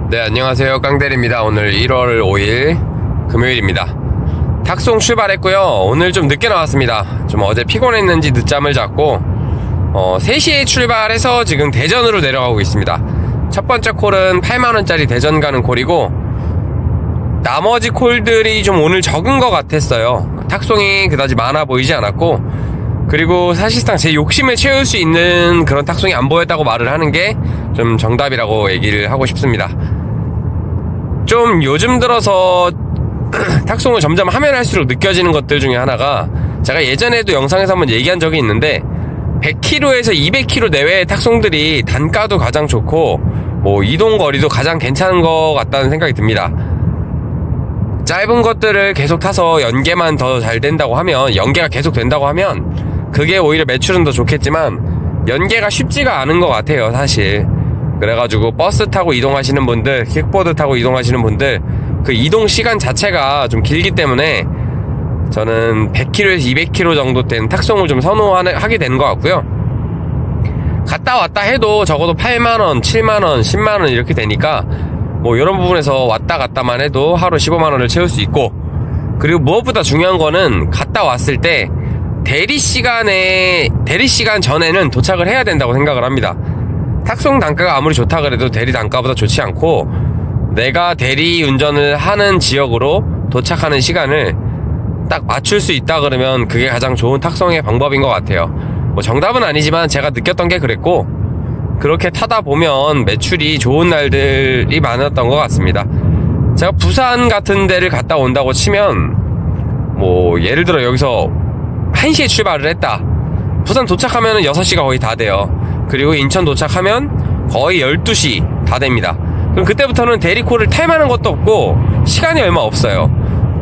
네, 안녕하세요. 깡대리입니다. 오늘 1월 5일 금요일입니다. 탁송 출발했고요. 오늘 좀 늦게 나왔습니다. 좀 어제 피곤했는지 늦잠을 잤고 3시에 출발해서 지금 대전으로 내려가고 있습니다. 첫 번째 콜은 8만원짜리 대전 가는 콜이고, 나머지 콜들이 좀 오늘 적은 것 같았어요. 탁송이 그다지 많아 보이지 않았고, 그리고 사실상 제 욕심을 채울 수 있는 그런 탁송이 안 보였다고 말을 하는 게 좀 정답이라고 얘기를 하고 싶습니다. 좀 요즘 들어서 탁송을 점점 하면 할수록 느껴지는 것들 중에 하나가, 제가 예전에도 영상에서 한번 얘기한 적이 있는데 100km에서 200km 내외의 탁송들이 단가도 가장 좋고 이동거리도 가장 괜찮은 것 같다는 생각이 듭니다. 짧은 것들을 계속 타서 연계만 더 잘 된다고 하면, 연계가 계속 된다고 하면 그게 오히려 매출은 더 좋겠지만 연계가 쉽지가 않은 것 같아요, 사실. 그래가지고 버스 타고 이동하시는 분들, 킥보드 타고 이동하시는 분들, 그 이동 시간 자체가 좀 길기 때문에 저는 100km에서 200km 정도 된 탁송을 좀 선호하게 되는 것 같고요. 갔다 왔다 해도 적어도 8만원, 7만원, 10만원 이렇게 되니까 이런 부분에서 왔다 갔다만 해도 하루 15만원을 채울 수 있고, 그리고 무엇보다 중요한 거는 갔다 왔을 때 대리 시간 전에는 도착을 해야 된다고 생각을 합니다. 탁송 단가가 아무리 좋다 그래도 대리 단가보다 좋지 않고, 내가 대리 운전을 하는 지역으로 도착하는 시간을 딱 맞출 수 있다 그러면 그게 가장 좋은 탁송의 방법인 것 같아요. 정답은 아니지만 제가 느꼈던 게 그랬고, 그렇게 타다 보면 매출이 좋은 날들이 많았던 것 같습니다. 제가 부산 같은 데를 갔다 온다고 치면, 예를 들어 여기서 1시에 출발을 했다. 부산 도착하면 6시가 거의 다 돼요. 그리고 인천 도착하면 거의 12시 다 됩니다. 그럼 그때부터는 대리콜을 탈 만한 것도 없고 시간이 얼마 없어요.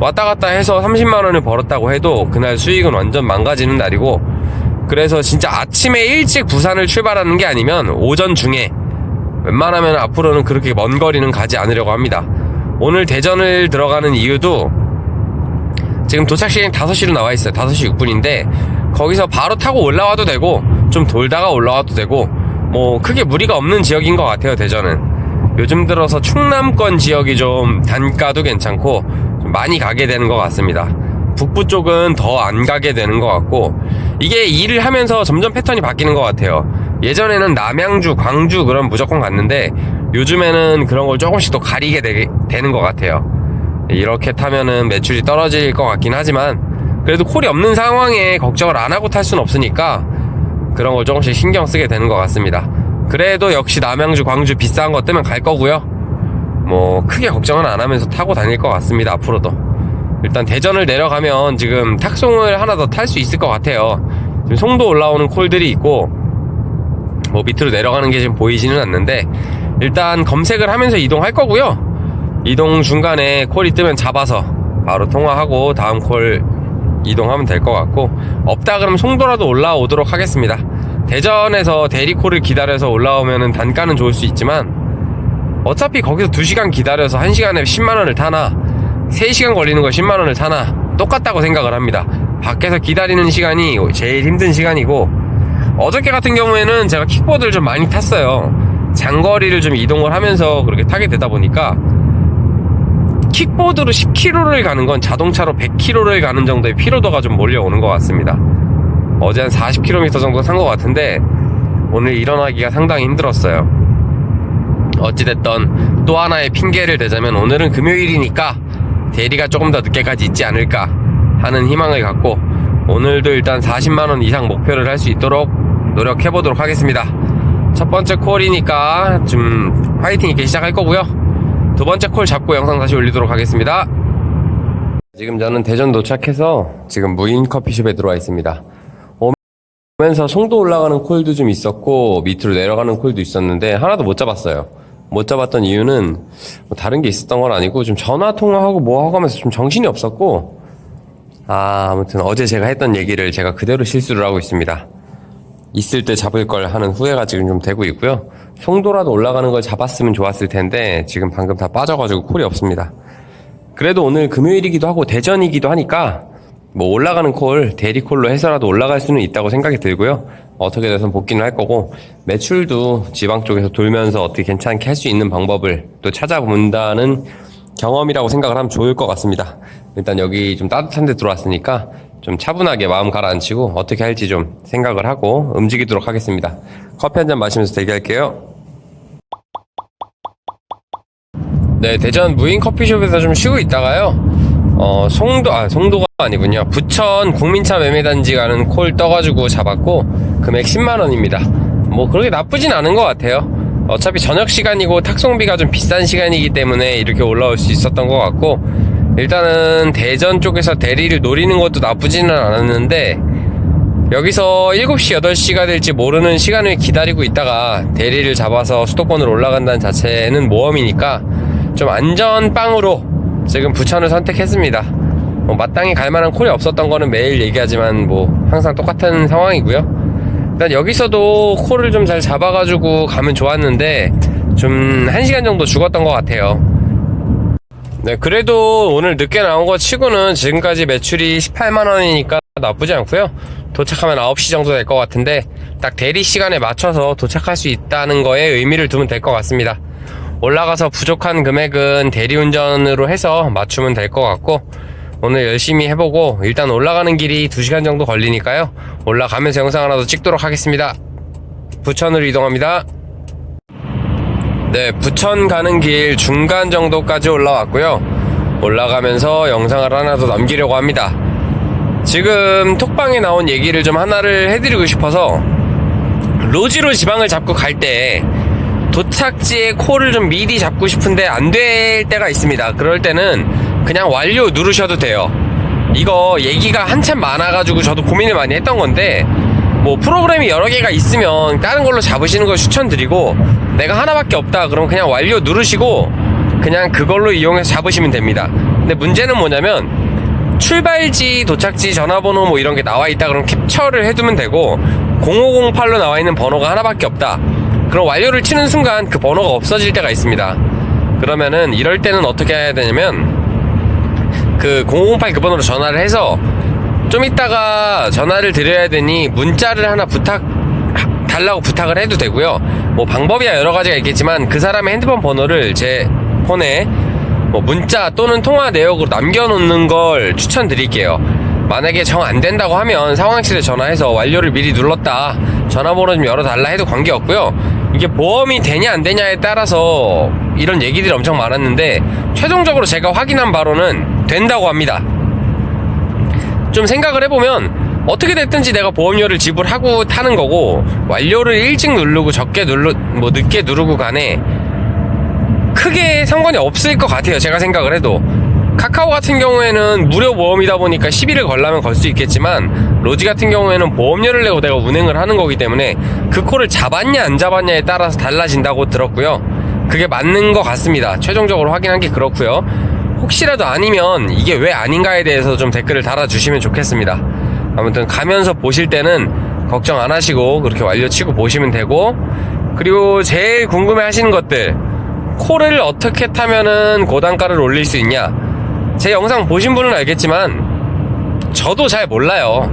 왔다 갔다 해서 30만원을 벌었다고 해도 그날 수익은 완전 망가지는 날이고, 그래서 진짜 아침에 일찍 부산을 출발하는 게 아니면 오전 중에, 웬만하면 앞으로는 그렇게 먼 거리는 가지 않으려고 합니다. 오늘 대전을 들어가는 이유도 지금 도착 시간이 5시로 나와 있어요. 5시 6분인데 거기서 바로 타고 올라와도 되고 좀 돌다가 올라와도 되고 크게 무리가 없는 지역인 것 같아요. 대전은 요즘 들어서 충남권 지역이 좀 단가도 괜찮고 좀 많이 가게 되는 것 같습니다. 북부 쪽은 더 안 가게 되는 것 같고, 이게 일을 하면서 점점 패턴이 바뀌는 것 같아요. 예전에는 남양주, 광주 그럼 무조건 갔는데 요즘에는 그런 걸 조금씩 더 가리게 되는 것 같아요. 이렇게 타면은 매출이 떨어질 것 같긴 하지만 그래도 콜이 없는 상황에 걱정을 안 하고 탈 수는 없으니까 그런 걸 조금씩 신경 쓰게 되는 것 같습니다. 그래도 역시 남양주, 광주 비싼 거 뜨면 갈 거고요. 크게 걱정은 안 하면서 타고 다닐 것 같습니다. 앞으로도. 일단 대전을 내려가면 지금 탁송을 하나 더 탈 수 있을 것 같아요. 지금 송도 올라오는 콜들이 있고 밑으로 내려가는 게 지금 보이지는 않는데, 일단 검색을 하면서 이동할 거고요. 이동 중간에 콜이 뜨면 잡아서 바로 통화하고 다음 콜 이동하면 될 것 같고, 없다 그러면 송도라도 올라오도록 하겠습니다. 대전에서 대리콜을 기다려서 올라오면 단가는 좋을 수 있지만 어차피 거기서 2시간 기다려서 1시간에 10만원을 타나 3시간 걸리는 거 10만원을 타나 똑같다고 생각을 합니다. 밖에서 기다리는 시간이 제일 힘든 시간이고, 어저께 같은 경우에는 제가 킥보드를 좀 많이 탔어요. 장거리를 좀 이동을 하면서 그렇게 타게 되다 보니까 킥보드로 10km를 가는 건 자동차로 100km를 가는 정도의 피로도가 좀 몰려오는 것 같습니다. 어제 한 40km 정도 탄 것 같은데 오늘 일어나기가 상당히 힘들었어요. 어찌됐던 또 하나의 핑계를 대자면 오늘은 금요일이니까 대리가 조금 더 늦게까지 있지 않을까 하는 희망을 갖고 오늘도 일단 40만원 이상 목표를 할 수 있도록 노력해보도록 하겠습니다. 첫 번째 콜이니까 좀 파이팅 있게 시작할 거고요. 두 번째 콜 잡고 영상 다시 올리도록 하겠습니다. 지금 저는 대전 도착해서 지금 무인 커피숍에 들어와 있습니다. 오면서 송도 올라가는 콜도 좀 있었고 밑으로 내려가는 콜도 있었는데 하나도 못 잡았어요. 못 잡았던 이유는 다른 게 있었던 건 아니고 좀 전화 통화하고 뭐하고 하면서 좀 정신이 없었고, 아무튼 어제 제가 했던 얘기를 제가 그대로 실수를 하고 있습니다. 있을 때 잡을 걸 하는 후회가 지금 좀 되고 있고요. 송도라도 올라가는 걸 잡았으면 좋았을 텐데 지금 방금 다 빠져가지고 콜이 없습니다. 그래도 오늘 금요일이기도 하고 대전이기도 하니까 올라가는 콜, 대리콜로 해서라도 올라갈 수는 있다고 생각이 들고요. 어떻게 돼서 복귀는 할 거고, 매출도 지방 쪽에서 돌면서 어떻게 괜찮게 할 수 있는 방법을 또 찾아본다는 경험이라고 생각을 하면 좋을 것 같습니다. 일단 여기 좀 따뜻한 데 들어왔으니까 좀 차분하게 마음 가라앉히고 어떻게 할지 좀 생각을 하고 움직이도록 하겠습니다. 커피 한 잔 마시면서 대기할게요. 네, 대전 무인 커피숍에서 좀 쉬고 있다가요. 송도가 아니군요. 부천 국민차 매매단지 가는 콜 떠가지고 잡았고, 금액 10만원입니다. 뭐, 그렇게 나쁘진 않은 것 같아요. 어차피 저녁 시간이고 탁송비가 좀 비싼 시간이기 때문에 이렇게 올라올 수 있었던 것 같고, 일단은 대전 쪽에서 대리를 노리는 것도 나쁘지는 않았는데, 여기서 7시, 8시가 될지 모르는 시간을 기다리고 있다가 대리를 잡아서 수도권으로 올라간다는 자체는 모험이니까 좀 안전빵으로 지금 부천을 선택했습니다. 마땅히 갈만한 콜이 없었던 거는 매일 얘기하지만 뭐 항상 똑같은 상황이고요. 일단 여기서도 콜을 좀 잘 잡아가지고 가면 좋았는데 좀 1시간 정도 죽었던 것 같아요. 네, 그래도 오늘 늦게 나온 거 치고는 지금까지 매출이 18만원이니까 나쁘지 않고요. 도착하면 9시 정도 될 것 같은데 딱 대리 시간에 맞춰서 도착할 수 있다는 거에 의미를 두면 될 것 같습니다. 올라가서 부족한 금액은 대리운전으로 해서 맞추면 될 것 같고, 오늘 열심히 해보고 일단 올라가는 길이 2시간 정도 걸리니까요, 올라가면서 영상 하나 더 찍도록 하겠습니다. 부천으로 이동합니다. 네, 부천 가는 길 중간 정도까지 올라왔고요. 올라가면서 영상을 하나 더 남기려고 합니다. 지금 톡방에 나온 얘기를 좀 하나를 해드리고 싶어서, 로지로 지방을 잡고 갈 때 도착지에 콜을 좀 미리 잡고 싶은데 안 될 때가 있습니다. 그럴 때는 그냥 완료 누르셔도 돼요. 이거 얘기가 한참 많아가지고 저도 고민을 많이 했던 건데, 뭐 프로그램이 여러 개가 있으면 다른 걸로 잡으시는 걸 추천드리고, 내가 하나밖에 없다 그럼 그냥 완료 누르시고 그냥 그걸로 이용해서 잡으시면 됩니다. 근데 문제는 뭐냐면, 출발지, 도착지, 전화번호 뭐 이런 게 나와 있다 그럼 캡처를 해두면 되고, 0508로 나와 있는 번호가 하나밖에 없다 그럼 완료를 치는 순간 그 번호가 없어질 때가 있습니다. 그러면은 이럴 때는 어떻게 해야 되냐면, 그 0508 그 번호로 전화를 해서 좀 이따가 전화를 드려야 되니 문자를 하나 달라고 부탁을 해도 되고요. 뭐 방법이야 여러 가지가 있겠지만 그 사람의 핸드폰 번호를 제 폰에 뭐 문자 또는 통화 내역으로 남겨놓는 걸 추천드릴게요. 만약에 정 안 된다고 하면 상황실에 전화해서 완료를 미리 눌렀다, 전화번호 좀 열어달라 해도 관계없고요. 이게 보험이 되냐 안 되냐에 따라서 이런 얘기들이 엄청 많았는데, 최종적으로 제가 확인한 바로는 된다고 합니다. 좀 생각을 해보면 어떻게 됐든지 내가 보험료를 지불하고 타는 거고, 완료를 일찍 누르고 뭐 늦게 누르고 간에 크게 상관이 없을 것 같아요. 제가 생각을 해도. 카카오 같은 경우에는 무료 보험이다 보니까 시비를 걸려면 걸 수 있겠지만, 로지 같은 경우에는 보험료를 내고 내가 운행을 하는 거기 때문에 그 콜을 잡았냐 안 잡았냐에 따라서 달라진다고 들었고요. 그게 맞는 것 같습니다. 최종적으로 확인한 게 그렇고요. 혹시라도 아니면 이게 왜 아닌가에 대해서 좀 댓글을 달아주시면 좋겠습니다. 아무튼 가면서 보실 때는 걱정 안 하시고 그렇게 완료치고 보시면 되고, 그리고 제일 궁금해 하시는 것들, 콜을 어떻게 타면은 고단가를 올릴 수 있냐. 제 영상 보신 분은 알겠지만 저도 잘 몰라요.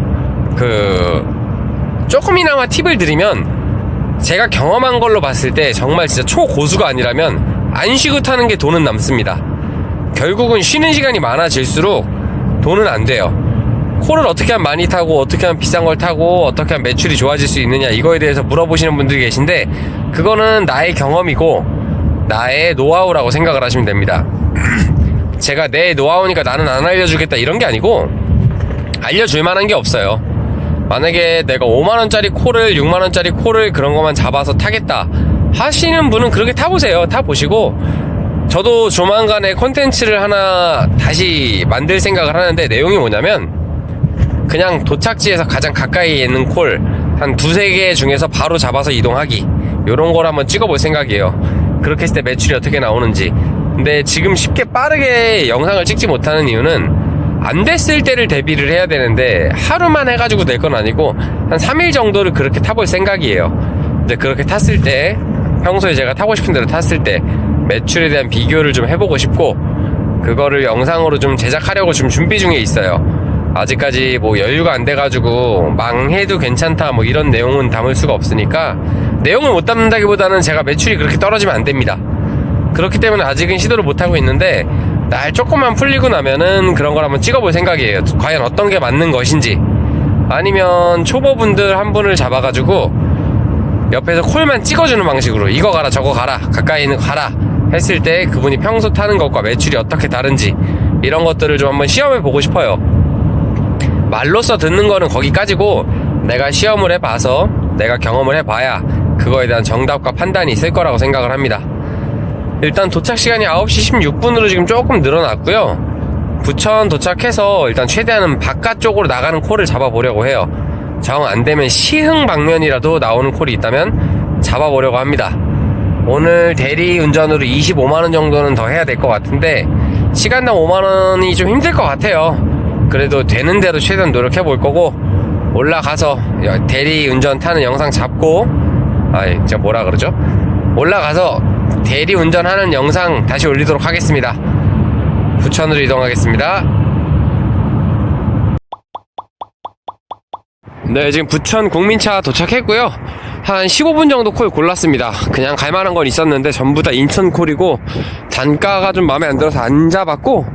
조금이나마 팁을 드리면, 제가 경험한 걸로 봤을 때 정말 진짜 초고수가 아니라면 안 쉬고 타는 게 돈은 남습니다. 결국은 쉬는 시간이 많아질수록 돈은 안 돼요. 콜을 어떻게 하면 많이 타고 어떻게 하면 비싼 걸 타고 어떻게 하면 매출이 좋아질 수 있느냐, 이거에 대해서 물어보시는 분들이 계신데, 그거는 나의 경험이고 나의 노하우라고 생각을 하시면 됩니다. 제가 내 노하우니까 나는 안 알려주겠다 이런 게 아니고, 알려줄 만한 게 없어요. 만약에 내가 5만원짜리 콜을 6만원짜리 콜을 그런 것만 잡아서 타겠다 하시는 분은 그렇게 타보세요. 타보시고, 저도 조만간에 콘텐츠를 하나 다시 만들 생각을 하는데, 내용이 뭐냐면 그냥 도착지에서 가장 가까이 있는 콜 한 2-3개 중에서 바로 잡아서 이동하기, 요런 걸 한번 찍어볼 생각이에요. 그렇게 했을 때 매출이 어떻게 나오는지. 근데 지금 쉽게 빠르게 영상을 찍지 못하는 이유는, 안 됐을 때를 대비를 해야 되는데 하루만 해가지고 될 건 아니고 한 3일 정도를 그렇게 타볼 생각이에요. 이제 그렇게 탔을 때, 평소에 제가 타고 싶은 대로 탔을 때 매출에 대한 비교를 좀 해보고 싶고, 그거를 영상으로 좀 제작하려고 지금 준비 중에 있어요. 아직까지 뭐 여유가 안 돼가지고 망해도 괜찮다 뭐 이런 내용은 담을 수가 없으니까 내용을 못 담는다기보다는 제가 매출이 그렇게 떨어지면 안 됩니다. 그렇기 때문에 아직은 시도를 못하고 있는데 날 조금만 풀리고 나면은 그런 걸 한번 찍어볼 생각이에요. 과연 어떤 게 맞는 것인지. 아니면 초보분들 한 분을 잡아가지고 옆에서 콜만 찍어주는 방식으로 이거 가라 저거 가라 가까이 있는 거 가라 했을 때 그분이 평소 타는 것과 매출이 어떻게 다른지 이런 것들을 좀 한번 시험해 보고 싶어요. 말로써 듣는 거는 거기까지고 내가 시험을 해봐서 내가 경험을 해봐야 그거에 대한 정답과 판단이 있을 거라고 생각을 합니다. 일단 도착 시간이 9시 16분으로 지금 조금 늘어났고요. 부천 도착해서 일단 최대한은 바깥쪽으로 나가는 콜을 잡아보려고 해요. 정 안되면 시흥 방면이라도 나오는 콜이 있다면 잡아보려고 합니다. 오늘 대리 운전으로 25만원 정도는 더 해야 될 것 같은데 시간당 5만원이 좀 힘들 것 같아요. 그래도 되는 대로 최대한 노력해 볼 거고 올라가서 대리 운전 타는 영상 잡고 제가 뭐라 그러죠? 올라가서 대리 운전하는 영상 다시 올리도록 하겠습니다. 부천으로 이동하겠습니다. 네, 지금 부천 국민차 도착했고요. 한 15분 정도 콜 골랐습니다. 그냥 갈만한 건 있었는데 전부 다 인천 콜이고 단가가 좀 마음에 안 들어서 안 잡았고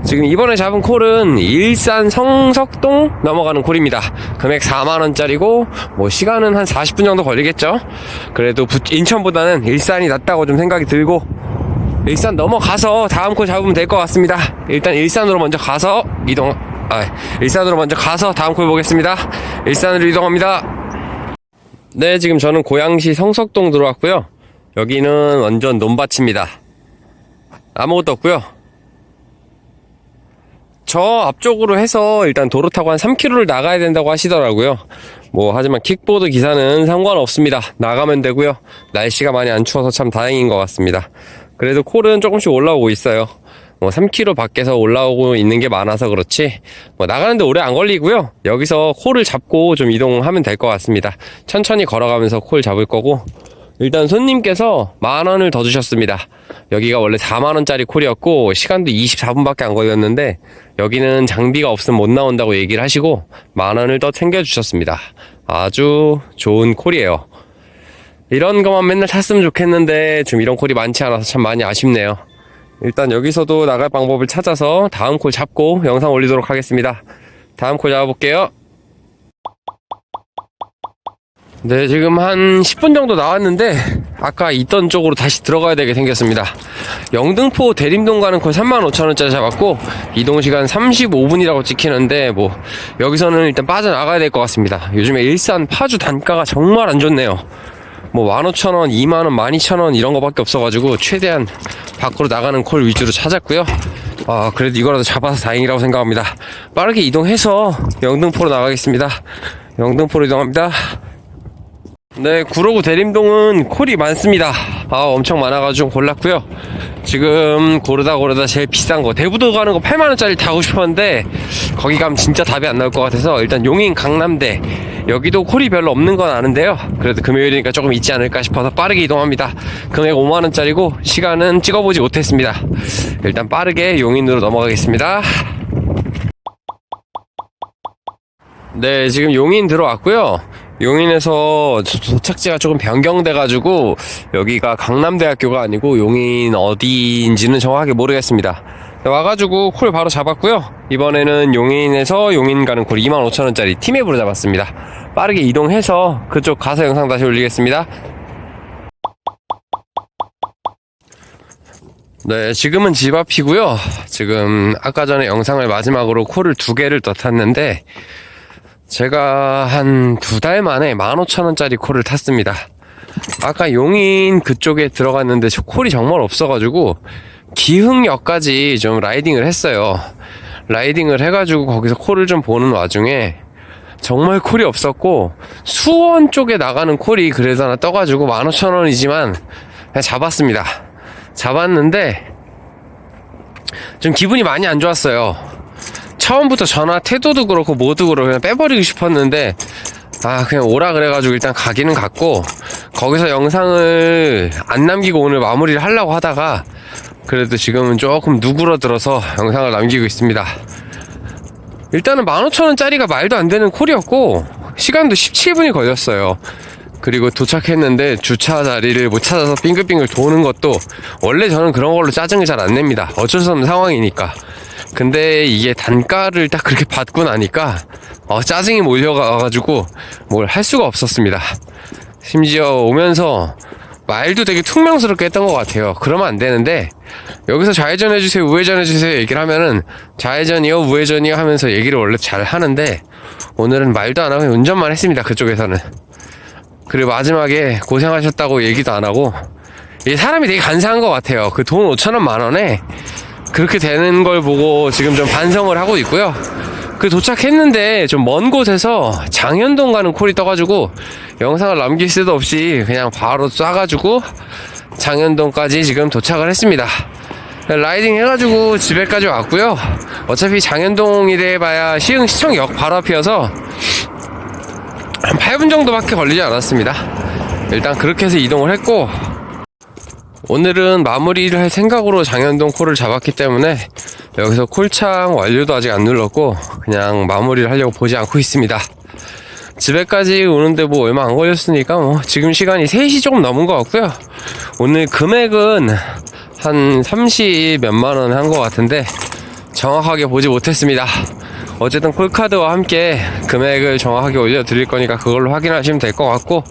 지금 이번에 잡은 콜은 일산 성석동 넘어가는 콜입니다. 금액 4만원짜리고 뭐 시간은 한 40분 정도 걸리겠죠. 그래도 인천보다는 일산이 낫다고 좀 생각이 들고 일산 넘어가서 다음 콜 잡으면 될 것 같습니다. 일단 일산으로 먼저 가서 일산으로 먼저 가서 다음 콜 보겠습니다. 일산으로 이동합니다. 네, 지금 저는 고양시 성석동 들어왔고요. 여기는 완전 논밭입니다. 아무것도 없고요. 저 앞쪽으로 해서 일단 도로 타고 한 3km를 나가야 된다고 하시더라고요. 하지만 킥보드 기사는 상관없습니다. 나가면 되고요. 날씨가 많이 안 추워서 참 다행인 것 같습니다. 그래도 콜은 조금씩 올라오고 있어요. 3km 밖에서 올라오고 있는 게 많아서 그렇지 나가는데 오래 안 걸리고요. 여기서 콜을 잡고 좀 이동하면 될 것 같습니다. 천천히 걸어가면서 콜 잡을 거고 일단 손님께서 10,000원을 더 주셨습니다. 여기가 원래 4만원짜리 콜이었고 시간도 24분밖에 안 걸렸는데 여기는 장비가 없으면 못 나온다고 얘기를 하시고 10,000원을 더 챙겨주셨습니다. 아주 좋은 콜이에요. 이런 것만 맨날 탔으면 좋겠는데 좀 이런 콜이 많지 않아서 참 많이 아쉽네요. 일단 여기서도 나갈 방법을 찾아서 다음 콜 잡고 영상 올리도록 하겠습니다. 다음 콜 잡아볼게요. 네, 지금 한 10분 정도 나왔는데 아까 있던 쪽으로 다시 들어가야 되게 생겼습니다. 영등포 대림동 가는 콜 35,000원짜리 잡았고 이동시간 35분이라고 찍히는데 여기서는 일단 빠져나가야 될 것 같습니다. 요즘에 일산 파주 단가가 정말 안 좋네요. 15,000원, 2만원, 12,000원 이런 거밖에 없어가지고 최대한 밖으로 나가는 콜 위주로 찾았고요. 그래도 이거라도 잡아서 다행이라고 생각합니다. 빠르게 이동해서 영등포로 나가겠습니다. 영등포로 이동합니다. 네, 구로구 대림동은 콜이 많습니다. 엄청 많아가지고 골랐고요. 지금 고르다 제일 비싼 거 대부도 가는 거 8만원짜리 타고 싶었는데 거기 가면 진짜 답이 안 나올 것 같아서 일단 용인 강남대 여기도 콜이 별로 없는 건 아는데요. 그래도 금요일이니까 조금 있지 않을까 싶어서 빠르게 이동합니다. 금액 5만원짜리고 시간은 찍어보지 못했습니다. 일단 빠르게 용인으로 넘어가겠습니다. 네, 지금 용인 들어왔고요. 용인에서 도착지가 조금 변경돼가지고 여기가 강남대학교가 아니고 용인 어디인지는 정확하게 모르겠습니다. 와가지고 콜 바로 잡았고요. 이번에는 용인에서 용인 가는 콜 25,000원짜리 티맵으로 잡았습니다. 빠르게 이동해서 그쪽 가서 영상 다시 올리겠습니다. 네, 지금은 집 앞이고요. 지금 아까 전에 영상을 마지막으로 콜을 2개를 더 탔는데 제가 한 2달 만에 15,000원짜리 콜을 탔습니다. 아까 용인 그쪽에 들어갔는데 저 콜이 정말 없어가지고 기흥역까지 좀 라이딩을 했어요. 라이딩을 해가지고 거기서 콜을 좀 보는 와중에 정말 콜이 없었고 수원 쪽에 나가는 콜이 그래서 하나 떠가지고 15,000원이지만 그냥 잡았습니다. 잡았는데 좀 기분이 많이 안 좋았어요. 처음부터 전화 태도도 그렇고 뭐도 그렇고 그냥 빼버리고 싶었는데 그냥 오라 그래가지고 일단 가기는 갔고 거기서 영상을 안 남기고 오늘 마무리를 하려고 하다가 그래도 지금은 조금 누그러들어서 영상을 남기고 있습니다. 일단은 15,000원짜리가 말도 안 되는 콜이었고 시간도 17분이 걸렸어요. 그리고 도착했는데 주차 자리를 못 찾아서 빙글빙글 도는 것도, 원래 저는 그런 걸로 짜증을 잘 안 냅니다. 어쩔 수 없는 상황이니까. 근데 이게 단가를 딱 그렇게 받고 나니까 짜증이 몰려가가지고 뭘 할 수가 없었습니다. 심지어 오면서 말도 되게 퉁명스럽게 했던 것 같아요. 그러면 안 되는데, 여기서 좌회전 해주세요, 우회전 해주세요 얘기를 하면은 좌회전이요 우회전이요 하면서 얘기를 원래 잘 하는데, 오늘은 말도 안 하고 운전만 했습니다. 그쪽에서는. 그리고 마지막에 고생하셨다고 얘기도 안 하고, 이 사람이 되게 간사한 것 같아요. 그 돈 5,000원 만원에 그렇게 되는 걸 보고 지금 좀 반성을 하고 있고요. 그 도착했는데 좀 먼 곳에서 장현동 가는 콜이 떠가지고 영상을 남길 수도 없이 그냥 바로 쏴가지고 장현동까지 지금 도착을 했습니다. 라이딩 해가지고 집에까지 왔고요. 어차피 장현동이래 봐야 시흥 시청역 바로 앞이어서 한 8분 정도밖에 걸리지 않았습니다. 일단 그렇게 해서 이동을 했고, 오늘은 마무리를 할 생각으로 장현동 콜을 잡았기 때문에 여기서 콜창 완료도 아직 안 눌렀고 그냥 마무리를 하려고 보지 않고 있습니다. 집에까지 오는데 뭐 얼마 안 걸렸으니까 뭐 지금 시간이 3시 조금 넘은 것 같고요. 오늘 금액은 한 30 몇만 원 한 것 같은데 정확하게 보지 못했습니다. 어쨌든 콜카드와 함께 금액을 정확하게 올려드릴 거니까 그걸로 확인하시면 될 것 같고,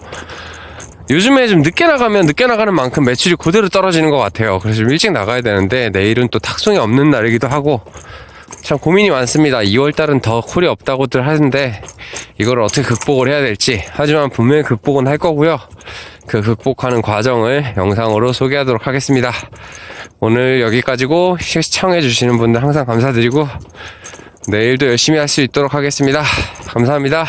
요즘에 좀 늦게 나가면 늦게 나가는 만큼 매출이 그대로 떨어지는 것 같아요. 그래서 좀 일찍 나가야 되는데 내일은 또 탁송이 없는 날이기도 하고 참 고민이 많습니다. 2월달은 더 콜이 없다고들 하는데 이걸 어떻게 극복을 해야 될지, 하지만 분명히 극복은 할 거고요. 그 극복하는 과정을 영상으로 소개하도록 하겠습니다. 오늘 여기까지고, 시청해 주시는 분들 항상 감사드리고 내일도 열심히 할 수 있도록 하겠습니다. 감사합니다.